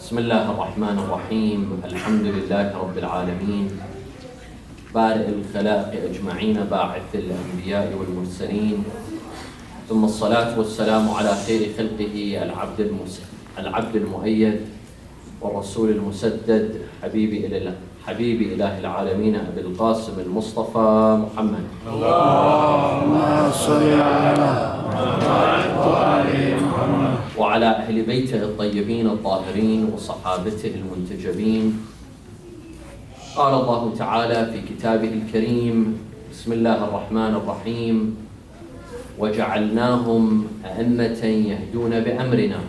بسم الله الرحمن الرحيم. الحمد لله رب العالمين، بارئ الخلائق أجمعين، باعث الأنبياء والمرسلين، ثم الصلاة والسلام على خير خلقه العبد المؤيد والرسول المسدد، حبيب إله العالمين أبي القاسم المصطفى محمد. اللهم صل على محمد وعلى أهل بيته الطيبين الطاهرين وصحابته المنتجبين. قال الله تعالى في كتابه الكريم: بسم الله الرحمن الرحيم: وجعلناهم أئمة يهدون بأمرنا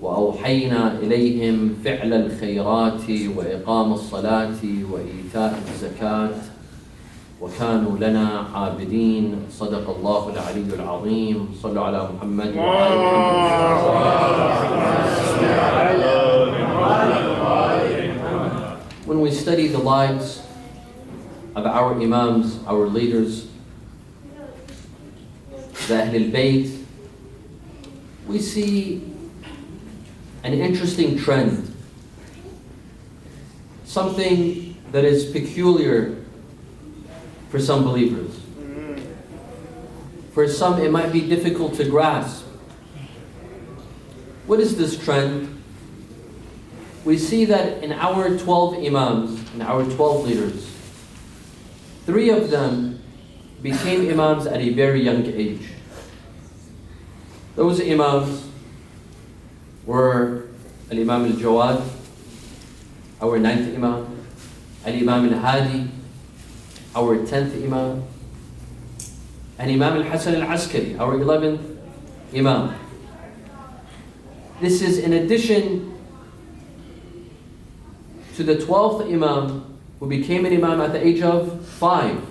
وأوحينا إليهم فعل الخيرات وإقام الصلاة وإيتاء الزكاة وكانوا لنا عابدين. صدق الله العلي العظيم. صلوا على محمد وعلى محمد. When we study the lives of our Imams, our leaders, the Ahl al-Bayt, we see an interesting trend, something that is peculiar for some believers. For some, it might be difficult to grasp. What is this trend? We see that in our 12 Imams, in our 12 leaders, 3 of them became Imams at a very young age. Those Imams were Al-Imam al-Jawad, our 9th Imam, Al-Imam al-Hadi, our 10th Imam, and Imam al-Hossein al Qazwini, our 11th Imam. This is in addition to the 12th Imam, who became an Imam at the age of 5.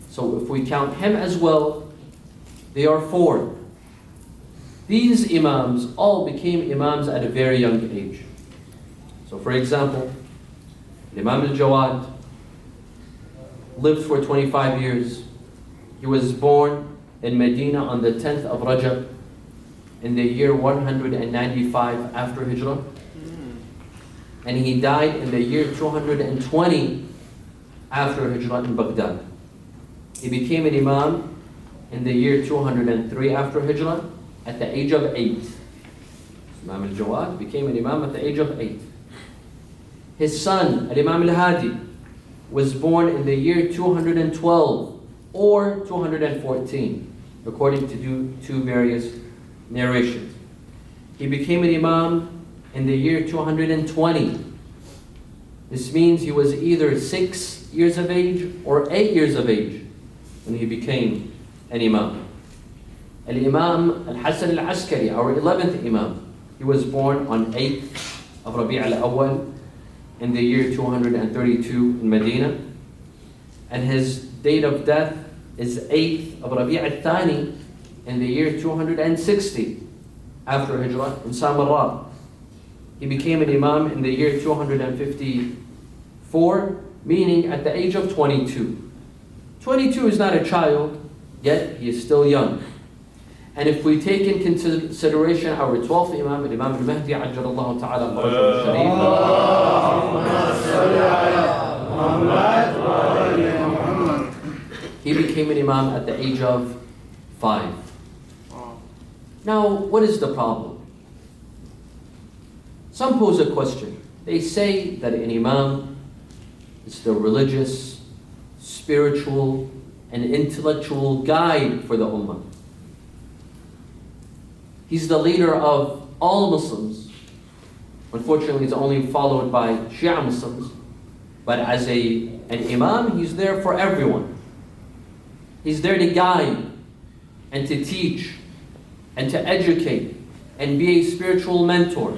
So if we count him as well, they are 4. These Imams all became Imams at a very young age. So for example, Imam al-Jawad lived for 25 years. He was born in Medina on the 10th of Rajab in the year 195 after Hijrah. And he died in the year 220 after Hijrah in Baghdad. He became an Imam in the year 203 after Hijrah at the age of 8. Imam al-Jawad became an Imam at the age of 8. His son, Al-Imam al-Hadi, was born in the year 212 or 214, according to two various narrations. He became an Imam in the year 220. This means he was either 6 years of age or 8 years of age when he became an Imam. Al-Imam al-Hossein al Qazwini, our 11th Imam, he was born on 8th of Rabi' al-Awwal in the year 232 in Medina. And his date of death is 8th of Rabi' al-Thani in the year 260 after Hijrah in Samarra. He became an Imam in the year 254, meaning at the age of 22. 22 is not a child, yet he is still young. And if we take in consideration our 12th Imam, Imam al-Mahdi, Ajjalallahu ta'ala Farajah al-Sharif, he became an Imam at the age of 5. Now, what is the problem? Some pose a question. They say that an Imam is the religious, spiritual, and intellectual guide for the Ummah. He's the leader of all Muslims. Unfortunately, he's only followed by Shia Muslims. But as an Imam, he's there for everyone. He's there to guide and to teach and to educate and be a spiritual mentor.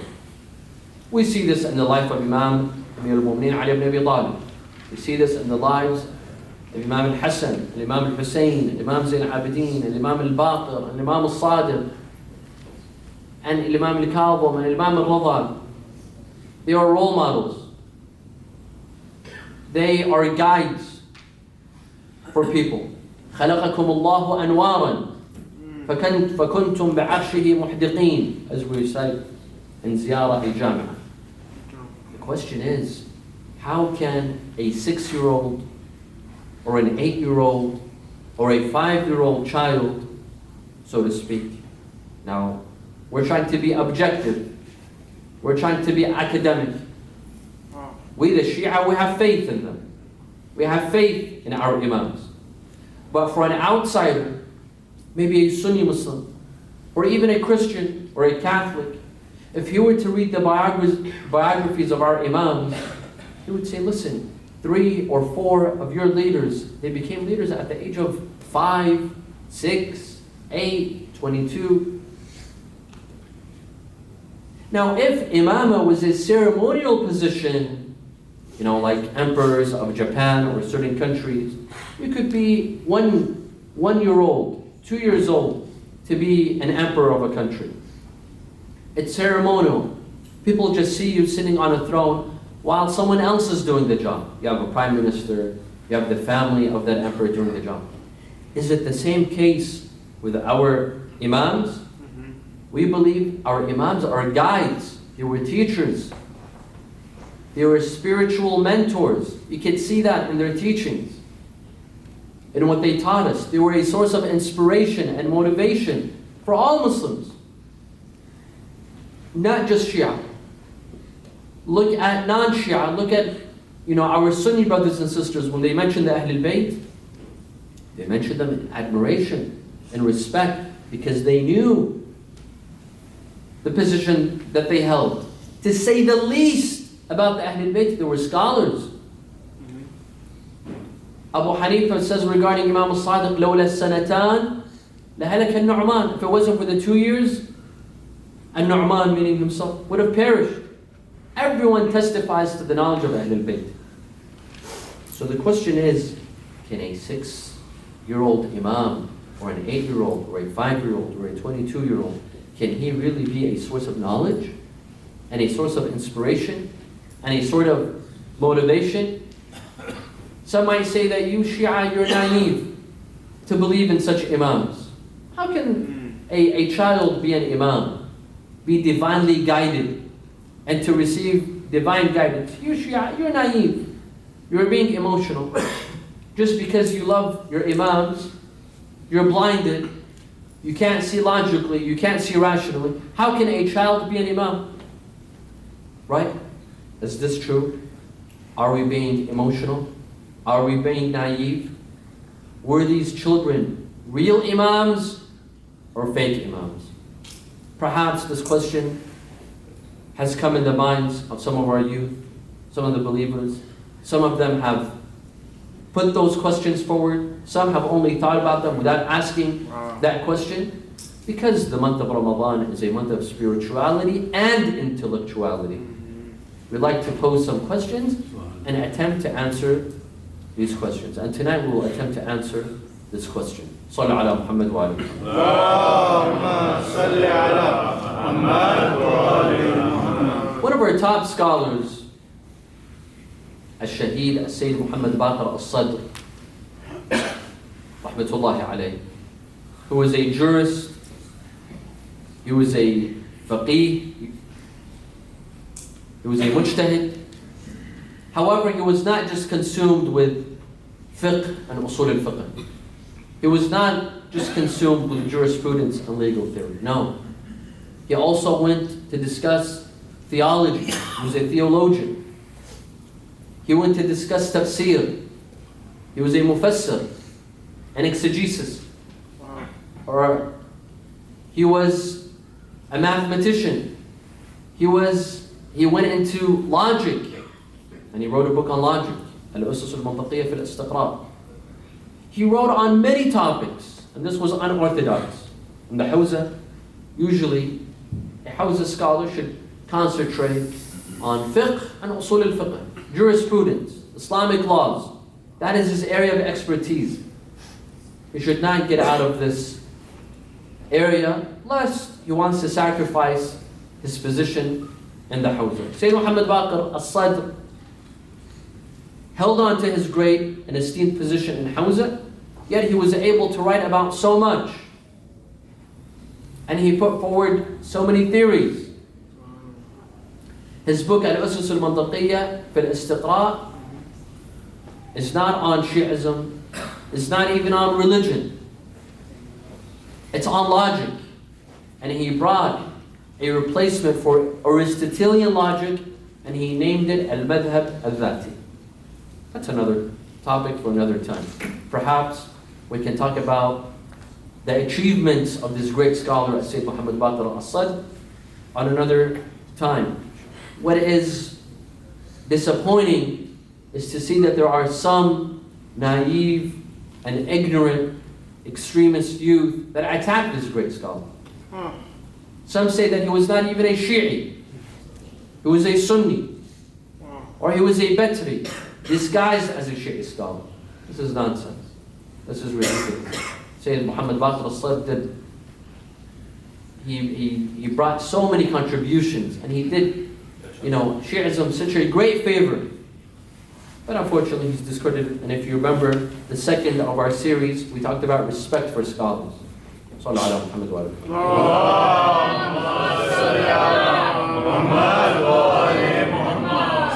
We see this in the life of Imam Amir al-Mu'mineen Ali ibn Abi Talib. We see this in the lives of Imam al-Hassan, Imam al-Hussein, Imam Zayn al-Abidin, Imam al-Baqir, Imam al-Sadiq, and Imam al-Kadhim, and Imam al-Rida. They are role models. They are guides for people. خَلَقَكُمُ اللَّهُ أَنْوَارًا فَكُنْتُمْ بِعَرْشِهِ مُحْدِقِينَ, as we say and ziyarah al-jami'ah. The question is, how can a 6-year-old or an 8-year-old or a 5-year-old child, so to speak, now we're trying to be objective, we're trying to be academic. We the Shia, we have faith in them. We have faith in our Imams. But for an outsider, maybe a Sunni Muslim, or even a Christian or a Catholic, if he were to read the biographies of our Imams, he would say, listen, 3 or 4 of your leaders, they became leaders at the age of 5, 6, 8, 22. Now, if Imama was a ceremonial position, like emperors of Japan or certain countries, you could be 1-year-old, 2 years old, to be an emperor of a country. It's ceremonial. People just see you sitting on a throne while someone else is doing the job. You have a prime minister, you have the family of that emperor doing the job. Is it the same case with our Imams? We believe our Imams are guides. They were teachers. They were spiritual mentors. You can see that in their teachings, in what they taught us. They were a source of inspiration and motivation for all Muslims, not just Shia. Look at non-Shia. Look at our Sunni brothers and sisters. When they mention the Ahlul Bayt, they mention them in admiration and respect because they knew the position that they held. To say the least about the Ahlul Bayt, there were scholars. Abu Hanifa says regarding Imam al-Sadiq, لولا السنتان لهلك النعمان. If it wasn't for the 2 years, An-Nu'man, meaning himself, would have perished. Everyone testifies to the knowledge of Ahlul Bayt. So the question is, can a 6-year-old Imam, or an 8-year-old, or a 5-year-old, or a 22-year-old, can he really be a source of knowledge, and a source of inspiration, and a sort of motivation? Some might say that you Shia, you're naive to believe in such Imams. How can a child be an Imam, be divinely guided, and to receive divine guidance? You Shia, you're naive. You're being emotional. Just because you love your Imams, you're blinded. You can't see logically, you can't see rationally. How can a child be an Imam? Right? Is this true? Are we being emotional? Are we being naive? Were these children real Imams or fake Imams? Perhaps this question has come in the minds of some of our youth, some of the believers. Some of them have put those questions forward. Some have only thought about them without asking that question. Because the month of Ramadan is a month of spirituality and intellectuality, we'd like to pose some questions and attempt to answer these questions. And tonight we will attempt to answer this question. Sallu ala Muhammad wa alihi. Allahumma salli ala Muhammad wa alihi. One of our top scholars, Al-Shaheed Al-Sayyid Muhammad Baqir Al-Sadr, rahmatullahi alayhi, who was a jurist, he was a faqih, he was a mujtahid. However, he was not just consumed with fiqh and usul al-fiqh. He was not just consumed with jurisprudence and legal theory. No. He also went to discuss theology. He was a theologian. He went to discuss tafsir. He was a mufassir, an exegesis. Or he was a mathematician. He went into logic, and he wrote a book on logic, Al-Usus al-Mantaqiyya fi al-Istiqra'. He wrote on many topics, and this was unorthodox. In the Hawza, usually a Hawza scholar should concentrate on fiqh and usul al-fiqh, jurisprudence, Islamic laws. That is his area of expertise. He should not get out of this area, lest he wants to sacrifice his position in the Hawza. Sayyid Muhammad Baqir Al-Sadr held on to his great and esteemed position in Hawza, yet he was able to write about so much. And he put forward so many theories. His book Al-Usus al-Mantiqiyya fi al-Istiqra' is not on Shi'ism, it's not even on religion. It's on logic. And he brought a replacement for Aristotelian logic, and he named it Al-Madhab al-Dhati. That's another topic for another time. Perhaps we can talk about the achievements of this great scholar, Sayyid Muhammad Baqir al-Assad, on another time. What is disappointing is to see that there are some naive and ignorant extremist youth that attack this great scholar. Some say that he was not even a Shi'i. He was a Sunni. Or he was a Batri, disguised as a Shi'i scholar. This is nonsense. This is ridiculous. Sayyid Muhammad Baqir al-Assad did, he brought so many contributions, and he did, Shi'ism such a great favor. But unfortunately, he's discredited. And if you remember the second of our series, we talked about respect for scholars. Sallu ala Muhammad wa alihi.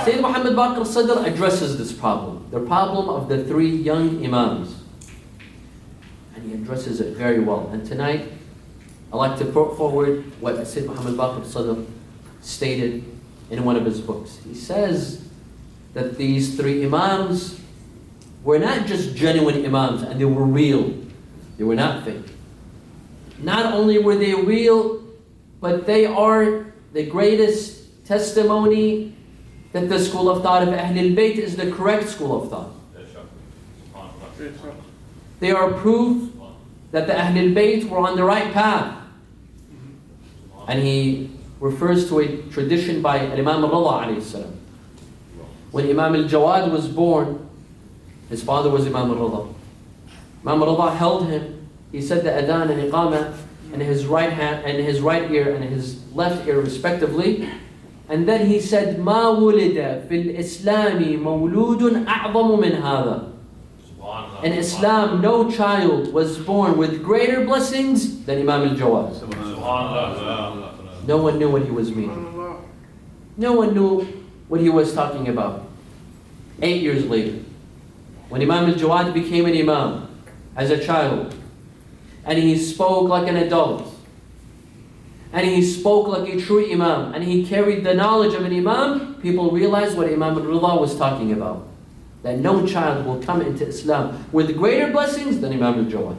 Sayyid Muhammad Baqir al-Sadr addresses this problem, the problem of the three young Imams. And he addresses it very well. And tonight, I'd like to put forward what Sayyid Muhammad Baqir al-Sadr stated in one of his books. He says that these three Imams were not just genuine Imams, and they were real. They were not fake. Not only were they real, but they are the greatest testimony that the school of thought of Ahlul Bayt is the correct school of thought. They are proof that the Ahlul Bayt were on the right path. And he refers to a tradition by Imam al-Rida alayhi salam. When Imam al-Jawad was born, his father was Imam al-Rida. Imam al-Rida held him. He said the adhan and iqamah in his right hand and his right ear and his left ear respectively. And then he said, "Ma wulida fil Islami mawludun a'zamu min hadha." In Islam, no child was born with greater blessings than Imam al-Jawad. No one knew what he was meaning. No one knew what he was talking about. 8 years later, when Imam al-Jawad became an Imam as a child, and he spoke like an adult, and he spoke like a true Imam, and he carried the knowledge of an Imam, people realized what Imam al-Rida was talking about. That no child will come into Islam with greater blessings than Imam al-Jawad.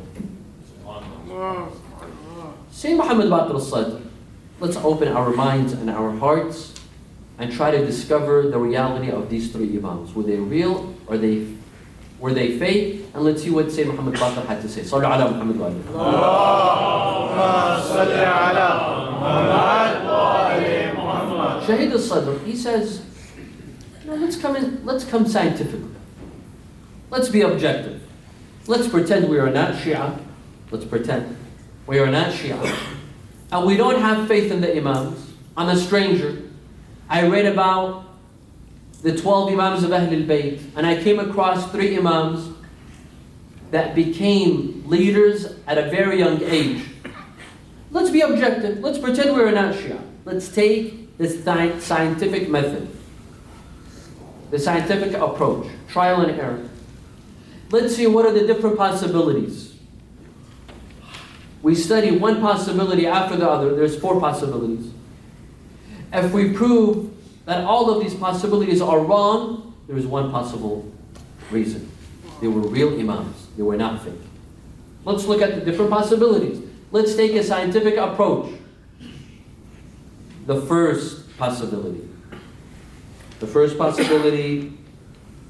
Sayyid Muhammad Baqir al-Sadr, let's open our minds and our hearts and try to discover the reality of these three Imams. Were they real or were they fake? And let's see what Sayyid Muhammad Baqir had to say. Sallu ala Muhammad wa alihi. Allahumma salli ala Muhammad wa alihi Muhammad. Shahid al-Sadr, he says, let's come scientifically. Let's be objective. Let's pretend we are not Shia. Let's pretend we are not Shia. And we don't have faith in the Imams. I'm a stranger. I read about the 12 Imams of Ahlul Bayt, and I came across 3 Imams that became leaders at a very young age. Let's be objective. Let's pretend we're not Shia. Let's take this scientific method, the scientific approach, trial and error. Let's see what are the different possibilities. We study one possibility after the other. There's 4 possibilities. If we prove that all of these possibilities are wrong, there is one possible reason. They were real Imams. They were not fake. Let's look at the different possibilities. Let's take a scientific approach. The first possibility. The first possibility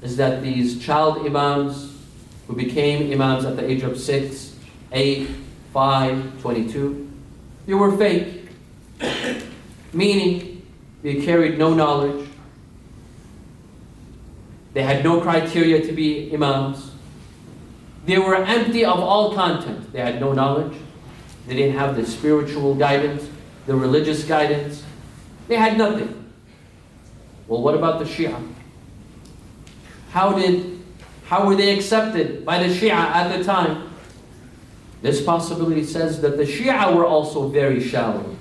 is that these child Imams who became Imams at the age of 6, 8, 5, 22, they were fake. Meaning, they carried no knowledge. They had no criteria to be Imams. They were empty of all content. They had no knowledge. They didn't have the spiritual guidance, the religious guidance. They had nothing. Well, what about the Shia? How were they accepted by the Shia at the time? This possibility says that the Shia were also very shallow.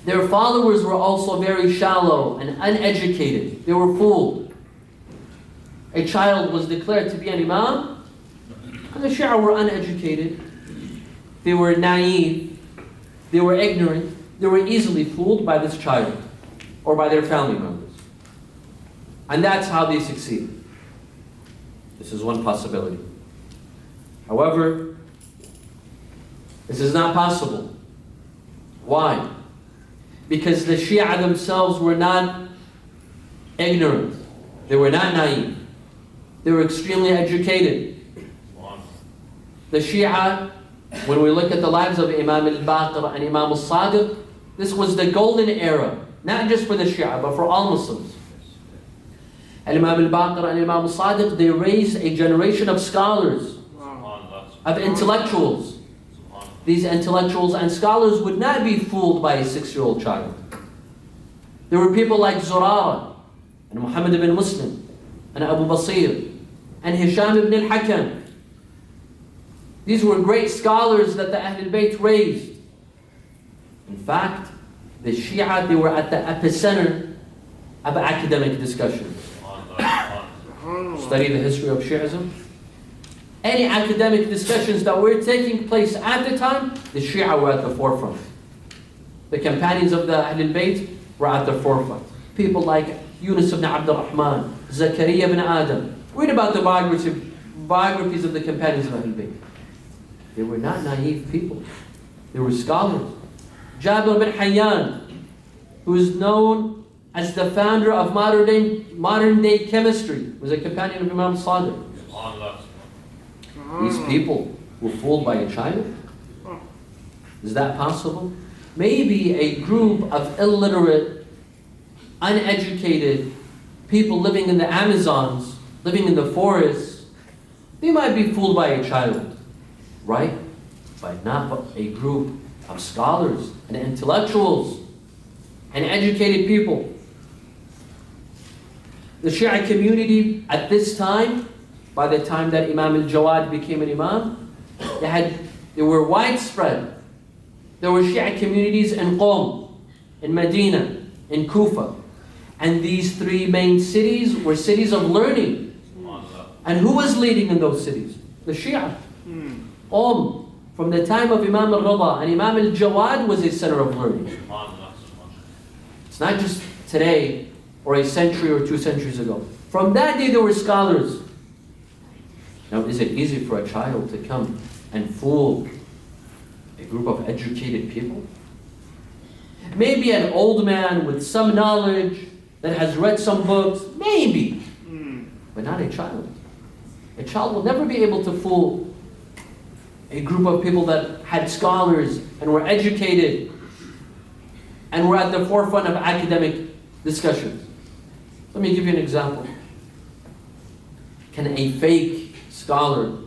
Their followers were also very shallow and uneducated. They were fooled. A child was declared to be an imam, and the Shia were uneducated. They were naive. They were ignorant. They were easily fooled by this child or by their family members. And that's how they succeeded. This is one possibility. However, this is not possible. Why? Because the Shia themselves were not ignorant. They were not naive. They were extremely educated. The Shia, when we look at the lives of Imam al-Baqir and Imam al-Sadiq, this was the golden era, not just for the Shia, but for all Muslims. Imam al-Baqir and Imam al-Sadiq, they raised a generation of scholars, of intellectuals. These intellectuals and scholars would not be fooled by a 6-year-old child. There were people like Zurara, and Muhammad ibn Muslim, and Abu Basir, and Hisham ibn al-Hakam. These were great scholars that the Ahlul Bayt raised. In fact, the Shia, they were at the epicenter of academic discussions. Study the history of Shi'ism. Any academic discussions that were taking place at the time, the Shia were at the forefront. The companions of the Ahlul Bayt were at the forefront. People like Yunus ibn Abd al-Rahman, Zakaria ibn Adam. Read about the biographies of the companions of Ahlul Bayt. They were not naive people. They were scholars. Jabir bin Hayyan, who is known as the founder of modern day chemistry, was a companion of Imam Sadiq. These people were fooled by a child? Is that possible? Maybe a group of illiterate, uneducated people living in the Amazons, living in the forests, they might be fooled by a child, right? But not a group of scholars and intellectuals and educated people. The Shia community at this time, by the time that Imam al-Jawad became an imam, they were widespread. There were Shia communities in Qom, in Medina, in Kufa. And these 3 main cities were cities of learning. And who was leading in those cities? The Shia. Qom, from the time of Imam al-Rida and Imam al-Jawad, was a center of learning. It's not just today or a century or 2 centuries ago. From that day there were scholars. Now, is it easy for a child to come and fool a group of educated people? Maybe an old man with some knowledge that has read some books, maybe, but not a child. A child will never be able to fool a group of people that had scholars and were educated and were at the forefront of academic discussions. Let me give you an example. Can a fake scholar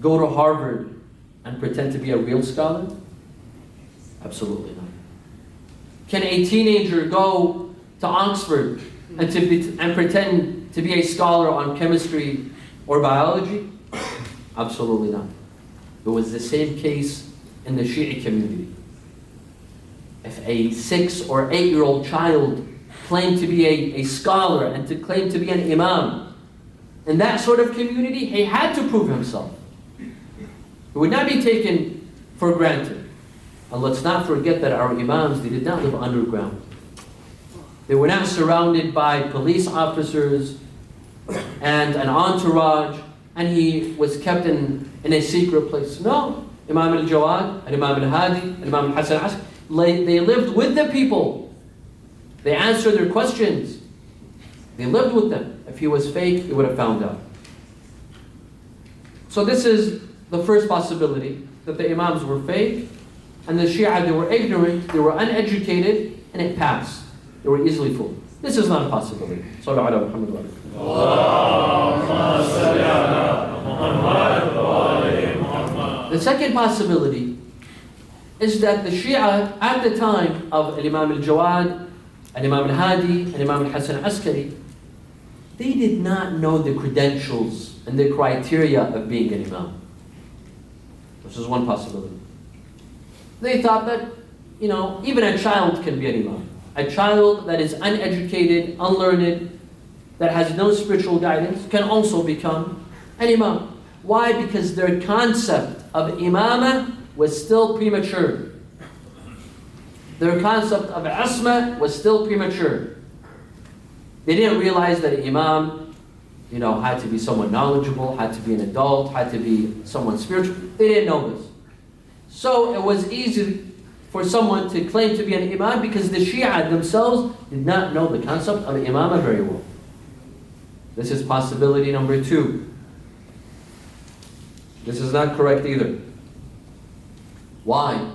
go to Harvard and pretend to be a real scholar? Absolutely not. Can a teenager go to Oxford and pretend to be a scholar on chemistry or biology? Absolutely not. It was the same case in the Shi'i community. If a 6 or 8-year-old child claimed to be a scholar and to claim to be an imam, in that sort of community, he had to prove himself. It would not be taken for granted. And let's not forget that our imams, they did not live underground. They were not surrounded by police officers and an entourage, and he was kept in a secret place. No. Imam al-Jawad and Imam al-Hadi and Imam al-Hassan al-Askari, they lived with the people. They answered their questions. They lived with them. If he was fake, they would have found out. So this is the first possibility, that the imams were fake, and the Shia, they were ignorant, they were uneducated, and it passed. They were easily fooled. This is not a possibility. Sallu ala Muhammad wa alihi. The second possibility is that the Shia, at the time of Imam al-Jawad, and Imam al-Hadi, and Imam al-Hassan al-Askari, they did not know the credentials and the criteria of being an imam. This is one possibility. They thought that even a child can be an imam. A child that is uneducated, unlearned, that has no spiritual guidance can also become an imam. Why? Because their concept of imamah was still premature. Their concept of asma was still premature. They didn't realize that an imam, had to be someone knowledgeable, had to be an adult, had to be someone spiritual. They didn't know this. So it was easy for someone to claim to be an imam because the Shia themselves did not know the concept of imamah very well. This is possibility number 2. This is not correct either. Why?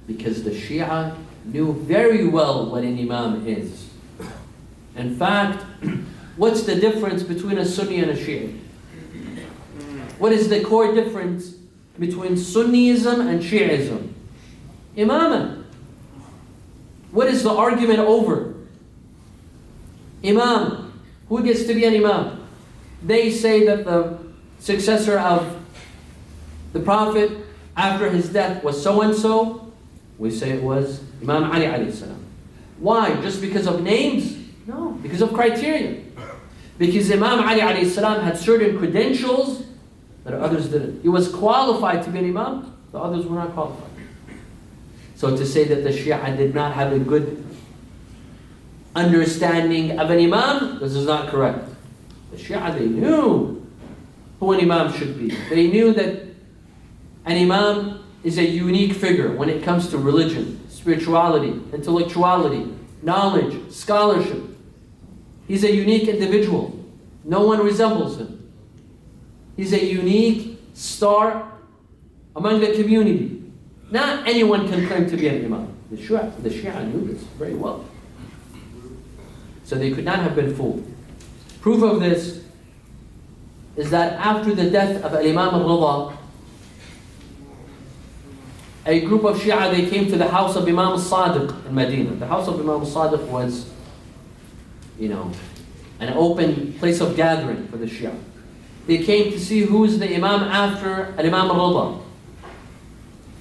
Because the Shia knew very well what an imam is. In fact, what's the difference between a Sunni and a Shia? What is the core difference between Sunnism and Shi'ism? Imamah. What is the argument over? Imam. Who gets to be an imam? They say that the successor of the Prophet after his death was so-and-so. We say it was Imam Ali alayhi salam. Why? Just because of names? No, because of criteria. Because Imam Ali alayhi salam had certain credentials that others didn't. He was qualified to be an imam, the others were not qualified. So to say that the Shia did not have a good understanding of an imam, this is not correct. The Shia, they knew who an imam should be. They knew that an imam is a unique figure when it comes to religion, spirituality, intellectuality, knowledge, scholarship. He's a unique individual. No one resembles him. He's a unique star among the community. Not anyone can claim to be an imam. The Shia knew this very well. So they could not have been fooled. Proof of this is that after the death of Imam al-Rida, a group of Shia, they came to the house of Imam al-Sadiq in Medina. The house of Imam al-Sadiq was, an open place of gathering for the Shia. They came to see who is the Imam after Imam al-Rida.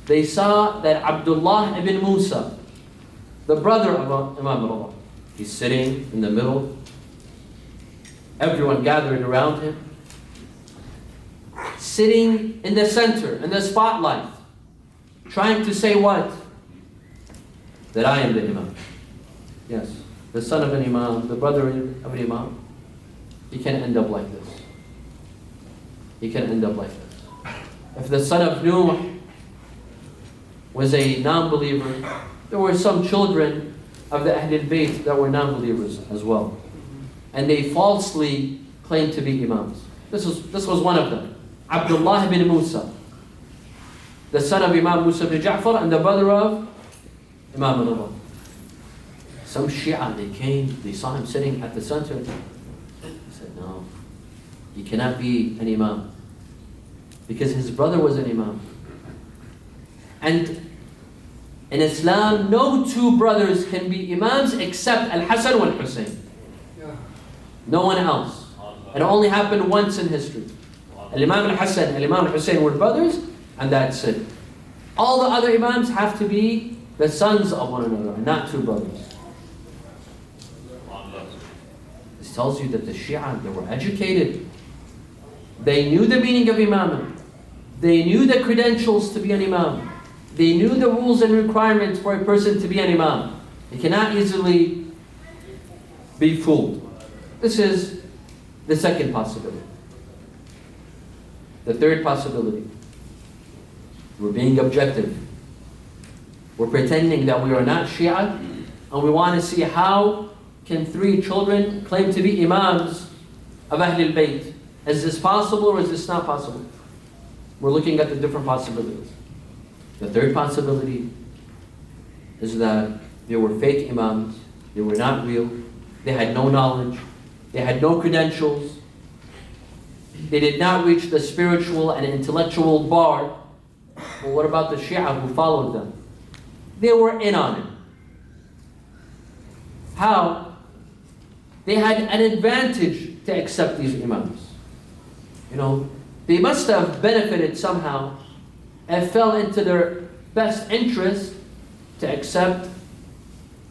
They saw that Abdullah ibn Musa, the brother of Imam al-Rida, he's sitting in the middle. Everyone gathered around him. Sitting in the center, in the spotlight. Trying to say what? That I am the Imam. Yes, the son of an Imam, the brother of an Imam. He can end up like this. He can end up like this. If the son of Nuh was a non-believer, there were some children of the Ahlul Bayt that were non-believers as well. And they falsely claimed to be Imams. This was one of them. Abdullah ibn Musa, the son of Imam Musa ibn Ja'far and the brother of Imam al-Rida. Some Shia, they came, they saw him sitting at the center. They said, no, he cannot be an Imam. Because his brother was an Imam. And in Islam, no two brothers can be Imams except Al-Hasan wal Hussein. No one else. It only happened once in history. Al-Imam al-Hasan and Imam al-Hussein were brothers, and that's it. All the other Imams have to be the sons of one another, and not two brothers. This tells you that the Shia, they were educated. They knew the meaning of Imam. They knew the credentials to be an Imam. They knew the rules and requirements for a person to be an Imam. They cannot easily be fooled. This is the second possibility. The third possibility. We're being objective. We're pretending that we are not Shia, and we want to see how can 3 children claim to be Imams of Ahlul Bayt. Is this possible or is this not possible? We're looking at the different possibilities. The third possibility is that they were fake Imams, they were not real, they had no knowledge, they had no credentials, they did not reach the spiritual and intellectual bar. Well, what about the Shia who followed them? They were in on it. How? They had an advantage to accept these Imams. They must have benefited somehow and fell into their best interest to accept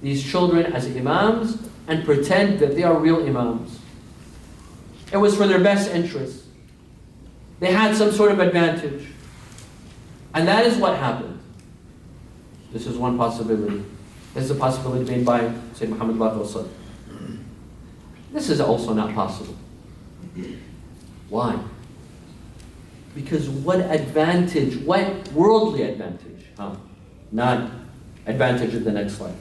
these children as imams and pretend that they are real imams. It was for their best interest. They had some sort of advantage. And that is what happened. This is one possibility. This is a possibility made by Sayyid Muhammad Baqir. This is also not possible. Why? Because what advantage, what worldly advantage, not advantage in the next slide.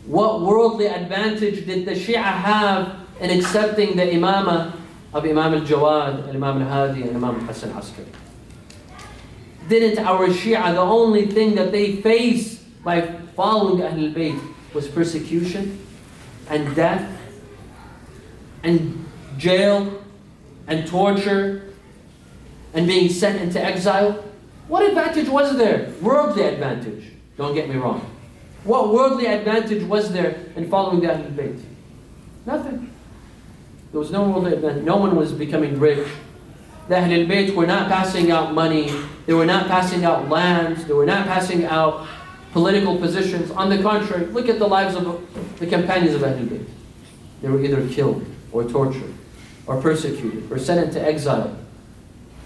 What worldly advantage did the Shia have in accepting the imamah of Imam al-Jawad, and Imam al-Hadi, and Imam Hossein al-Askari? Didn't our Shia, the only thing that they faced by following Ahlul Bayt was persecution and death and jail and torture and being sent into exile? What advantage was there? Worldly advantage, don't get me wrong. What worldly advantage was there in following the Ahlul Bayt? Nothing. There was no worldly advantage. No one was becoming rich. The Ahlul Bayt were not passing out money. They were not passing out lands. They were not passing out political positions. On the contrary, look at the lives of the companions of Ahlul Bayt. They were either killed or tortured or persecuted or sent into exile,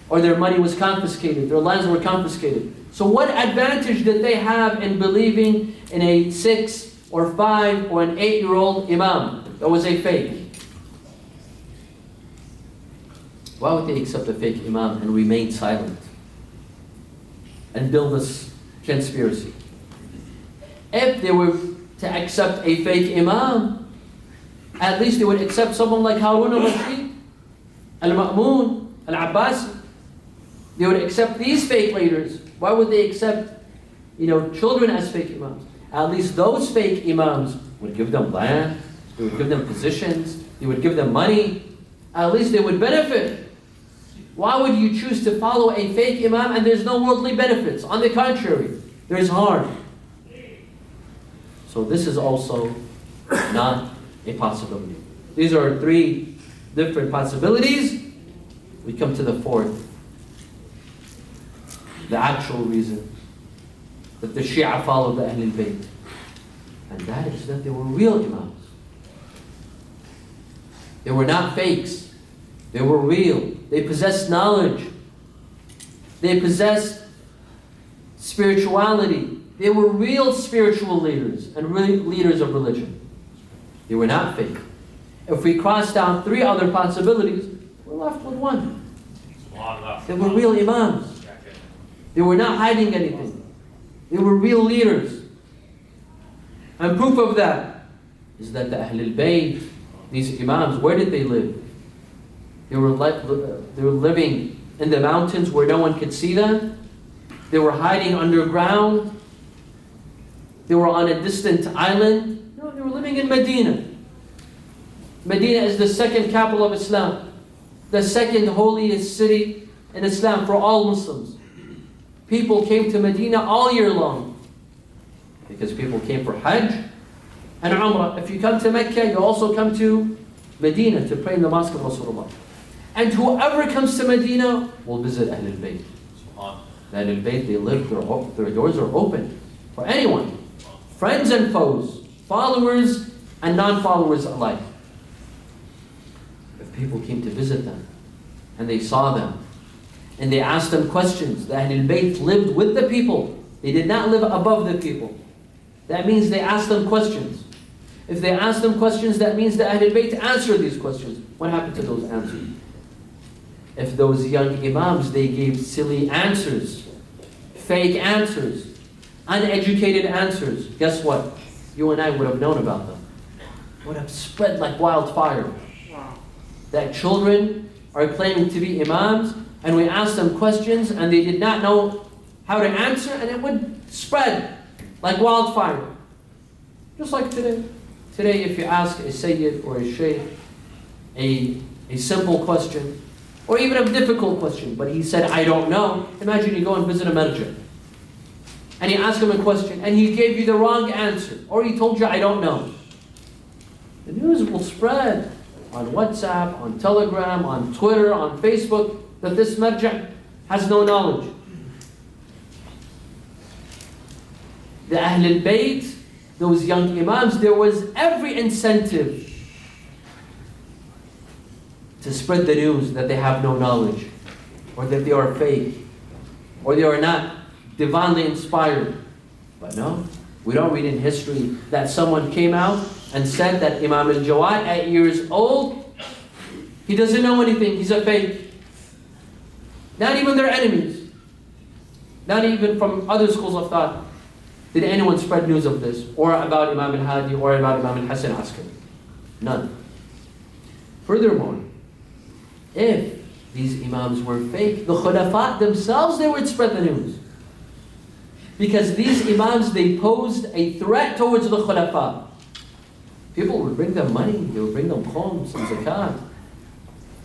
or their money was confiscated, their lands were confiscated. So what advantage did they have in believing in a 6 or 5 or an 8-year-old imam that was a fake? Why would they accept a fake imam and remain silent and build this conspiracy? If they were to accept a fake imam, at least they would accept someone like Harun al-Rashid, al-Ma'mun, al-Abbasi. They would accept these fake leaders. Why would they accept, children as fake imams? At least those fake imams would give them land, they would give them positions, they would give them money. At least they would benefit. Why would you choose to follow a fake imam and there's no worldly benefits? On the contrary, there's harm. So this is also not a possibility. These are 3 different possibilities. We come to the 4th. The actual reason that the Shia followed the Ahlul Bayt. And that is that they were real imams. They were not fakes. They were real. They possessed knowledge. They possessed spirituality. They were real spiritual leaders and real leaders of religion. They were not fake. If we cross down 3 other possibilities, we're left with 1. They were real imams. They were not hiding anything. They were real leaders. And proof of that is that the Ahlul Bayt, these imams, where did they live? They were living in the mountains where no one could see them. They were hiding underground. They were on a distant island. No, they were living in Medina. Medina is the 2nd capital of Islam, the 2nd holiest city in Islam for all Muslims. People came to Medina all year long because people came for Hajj and Umrah. If you come to Mecca, you also come to Medina to pray in the Mosque of Rasulullah. And whoever comes to Medina will visit Ahlul Bayt. The Ahlul Bayt, they live, their doors are open for anyone. Friends and foes, followers and non-followers alike. If people came to visit them and they saw them and they asked them questions, the Ahlul Bayt lived with the people. They did not live above the people. That means they asked them questions. If they asked them questions, that means the Ahlul Bayt answered these questions. What happened to those answers? If those young imams, they gave silly answers, fake answers, uneducated answers, guess what? You and I would have known about them. Would have spread like wildfire. That children are claiming to be imams, and we asked them questions and they did not know how to answer, and it would spread like wildfire. Just like today. Today, if you ask a Sayyid or a Shaykh a simple question, or even a difficult question, but he said, I don't know. Imagine you go and visit a marja, and you ask him a question, and he gave you the wrong answer, or he told you, I don't know. The news will spread on WhatsApp, on Telegram, on Twitter, on Facebook, that this marja has no knowledge. the Ahl al-Bayt, those young Imams, there was every incentive to spread the news that they have no knowledge, or that they are fake, or they are not divinely inspired. But no, we don't read in history that someone came out and said that Imam al-Jawad, at years old, he doesn't know anything, he's a fake. Not even their enemies, not even from other schools of thought, did anyone spread news of this, or about Imam al-Hadi, or about Imam al-Hassan al-Askari. None. Furthermore, if these Imams were fake, the Khulafa themselves, they would spread the news. Because these Imams, they posed a threat towards the Khulafa. People would bring them money, they would bring them khums and zakat.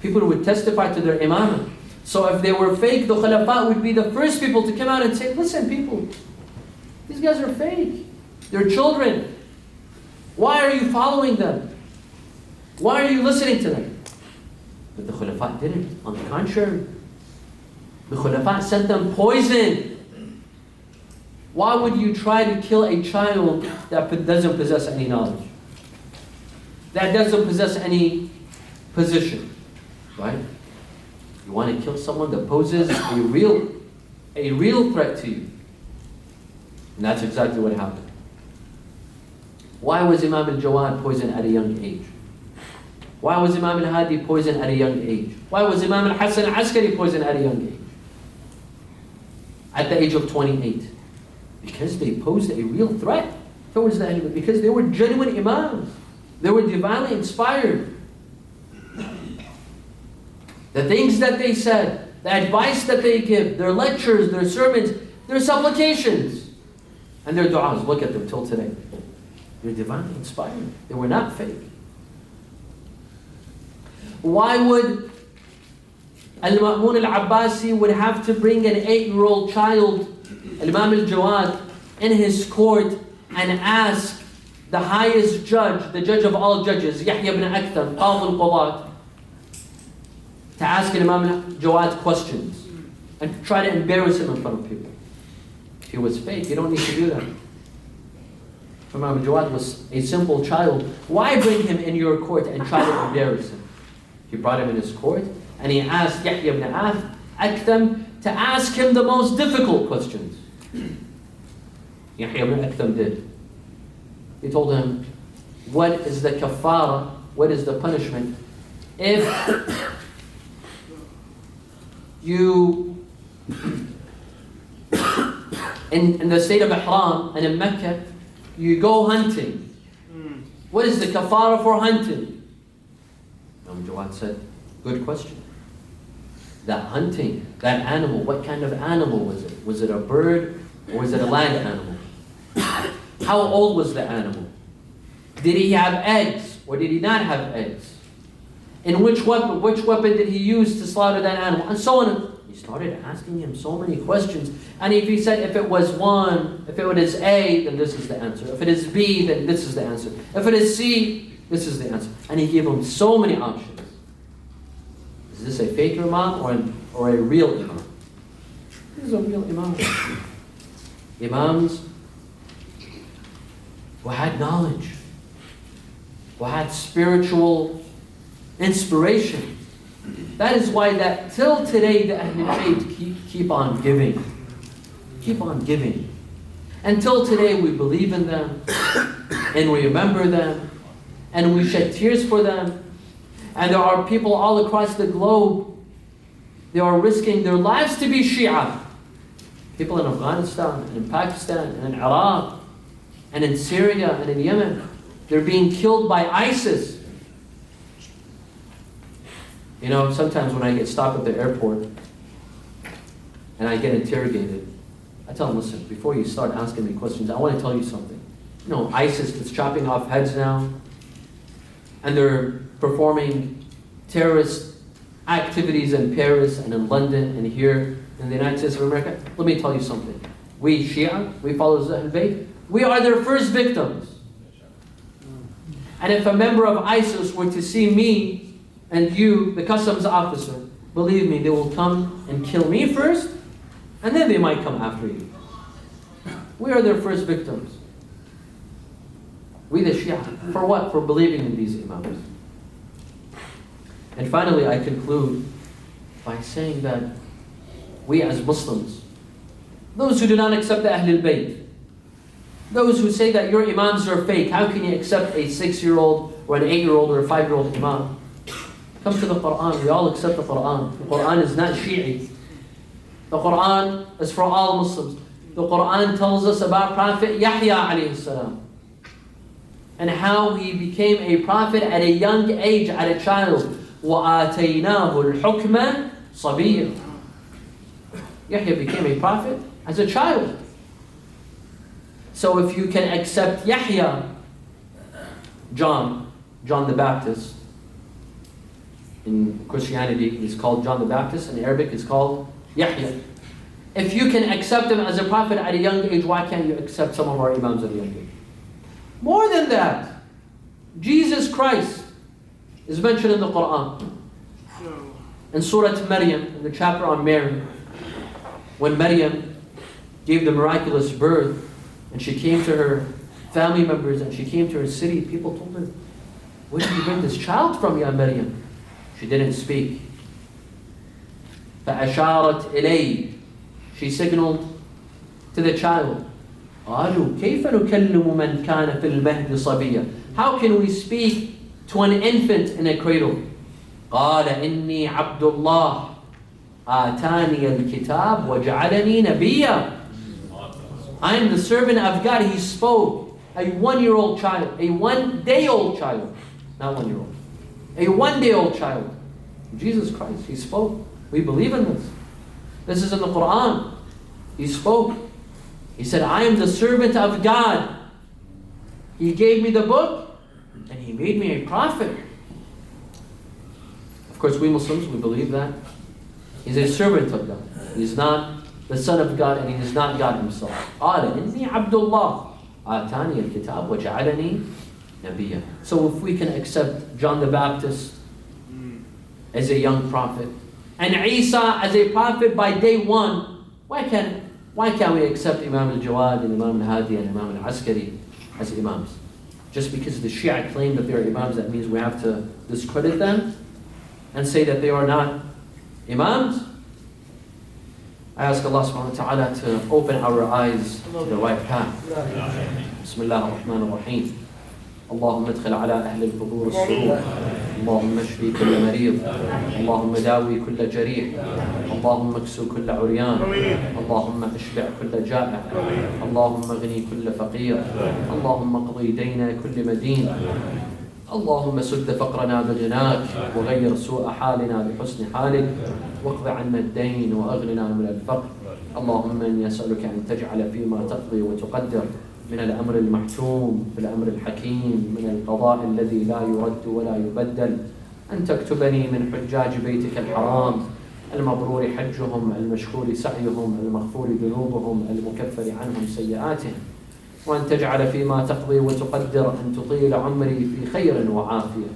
People would testify to their imam. So if they were fake, the Khulafa would be the first people to come out and say, listen people, these guys are fake. They're children. Why are you following them? Why are you listening to them? But the Khulafa didn't. On the contrary, the Khulafa sent them poison. Why would you try to kill a child that doesn't possess any knowledge? That doesn't possess any position, right? You want to kill someone that poses a real threat to you. And that's exactly what happened. Why was Imam al-Jawad poisoned at a young age? Why was Imam al-Hadi poisoned at a young age? Why was Imam al-Hassan al-Askari poisoned at a young age? At the age of 28. Because they posed a real threat towards the enemy. Because they were genuine Imams. They were divinely inspired. The things that they said, the advice that they give, their lectures, their sermons, their supplications, and their du'as, look at them till today. They're divinely inspired. They were not fake. Why would Al-Ma'mun al-Abbasi would have to bring an 8-year-old child, Imam al-Jawad, in his court and ask the highest judge, the judge of all judges, Yahya ibn Aktham, Qadi al-Qudat, to ask Imam al-Jawad questions and try to embarrass him in front of people? If he was fake, you don't need to do that. Imam al-Jawad was a simple child. Why bring him in your court and try to embarrass him? He brought him in his court and he asked Yahya ibn Aktham to ask him the most difficult questions. Yahya ibn Aktham did. He told him, what is the kafara, what is the punishment if you, in the state of Ihram and in Mecca, you go hunting. What is the kafara for hunting? Imam Jawad said, good question. That hunting, that animal, what kind of animal was it? Was it a bird or was it a land animal? How old was the animal? Did he have eggs or did he not have eggs? And which weapon did he use to slaughter that animal? And so on. He started asking him so many questions. And if he said, if it was A, then this is the answer. If it is B, then this is the answer. If it is C, this is the answer. And he gave him so many options. Is this a fake imam or a real imam? This is a real imam. Imams who had knowledge, who had spiritual inspiration. That is why that till today the Ahlul Bayt keep on giving. Keep on giving. Until today we believe in them and we remember them and we shed tears for them. And there are people all across the globe, they are risking their lives to be Shia. People in Afghanistan and in Pakistan and in Iraq and in Syria and in Yemen, they're being killed by ISIS. You know, sometimes when I get stopped at the airport and I get interrogated, I tell them, listen, before you start asking me questions, I want to tell you something. You know, ISIS is chopping off heads now, and they're performing terrorist activities in Paris and in London and here in the United States of America. Let me tell you something. We Shia, we follow Ahlul Bayt, we are their first victims. And if a member of ISIS were to see me and you, the customs officer, believe me, they will come and kill me first, and then they might come after you. We are their first victims. We the Shia. For what? For believing in these Imams. And finally, I conclude by saying that we as Muslims, those who do not accept the Ahlul Bayt, those who say that your Imams are fake, how can you accept a 6-year-old or an 8-year-old or a 5-year-old Imam? Come to the Quran. We all accept the Quran. The Quran is not Shi'i. The Quran is for all Muslims. The Quran tells us about Prophet Yahya alayhi salam and how he became a prophet at a young age, at a child. وَآتَيْنَاهُ الْحُكْمَ صَبِيًّا. Yahya became a prophet as a child. So if you can accept Yahya, John the Baptist, in Christianity he's called John the Baptist, in Arabic he's called Yahya. If you can accept him as a prophet at a young age, why can't you accept some of our Imams at a young age? More than that, Jesus Christ is mentioned in the Quran. In Surah Maryam, in the chapter on Mary, when Maryam gave the miraculous birth, and she came to her family members, and she came to her city, people told her, where did you bring this child from, Ya Maryam? She didn't speak. فَأَشَارَتْ إِلَيْهِ. She signaled to the child. قالوا كيف نكلم من كان في المهد صبيا. How can we speak to an infant in a cradle? قال إني عبد الله آتاني الكتاب وجعلني نبيا. I am the servant of God. He spoke. A 1-year-old child. A 1-day-old child. Not 1-year-old. A 1-day-old child. Jesus Christ. He spoke. We believe in this. This is in the Quran. He spoke. He said, I am the servant of God. He gave me the book and He made me a prophet. Of course, we Muslims, we believe that. He's a servant of God. He's not the son of God and He is not God Himself. قال إني عبد الله آتاني الكتاب وجعلني نبيا. So if we can accept John the Baptist as a young prophet and Isa as a prophet by day 1, why can't we accept Imam al-Jawad and Imam al-Hadi and Imam al-Askari as Imams? Just because the Shia claim that they are Imams, that means we have to discredit them and say that they are not Imams? I ask Allah subhanahu wa ta'ala to open our eyes to the right path. Bismillah ar-Rahman ar-Rahim. اللهم ادخل على أهل القبور السرور. اللهم اشفي كل مريض. اللهم داوي كل جريح. اللهم اكسو كل عريان. اللهم اشبع كل جائع. اللهم اغني كل فقير. اللهم اقضي دين كل مدين. اللهم سد فقرنا بغناك وغير سوء حالنا بحسن حالك واقض عنا الدين واغننا من الفقر. اللهم اني اسألك ان تجعل فيما تقضي وتقدر من الأمر المحتوم في الأمر الحكيم من القضاء الذي لا يرد ولا يبدل أن تكتبني من حجاج بيتك الحرام المبرور حجهم المشكور سعيهم المغفور ذنوبهم المكفر عنهم سيئاتهم وأن تجعل فيما تقضي وتقدر أن تطيل عمري في خير وعافية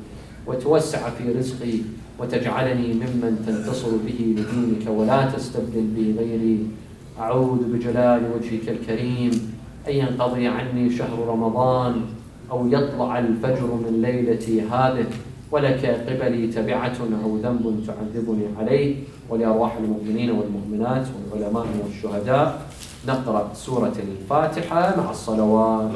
وتوسع في رزقي وتجعلني ممن تنتصر به لدينك ولا تستبدل بي غيري. أعوذ بجلال وجهك الكريم أن ينقضي عني شهر رمضان أو يطلع الفجر من ليلتي هذه ولك قبلي تبعة أو ذنب تعذبني عليه ولأرواح المؤمنين والمؤمنات والعلماء والشهداء. نقرأ سورة الفاتحة مع الصلوات.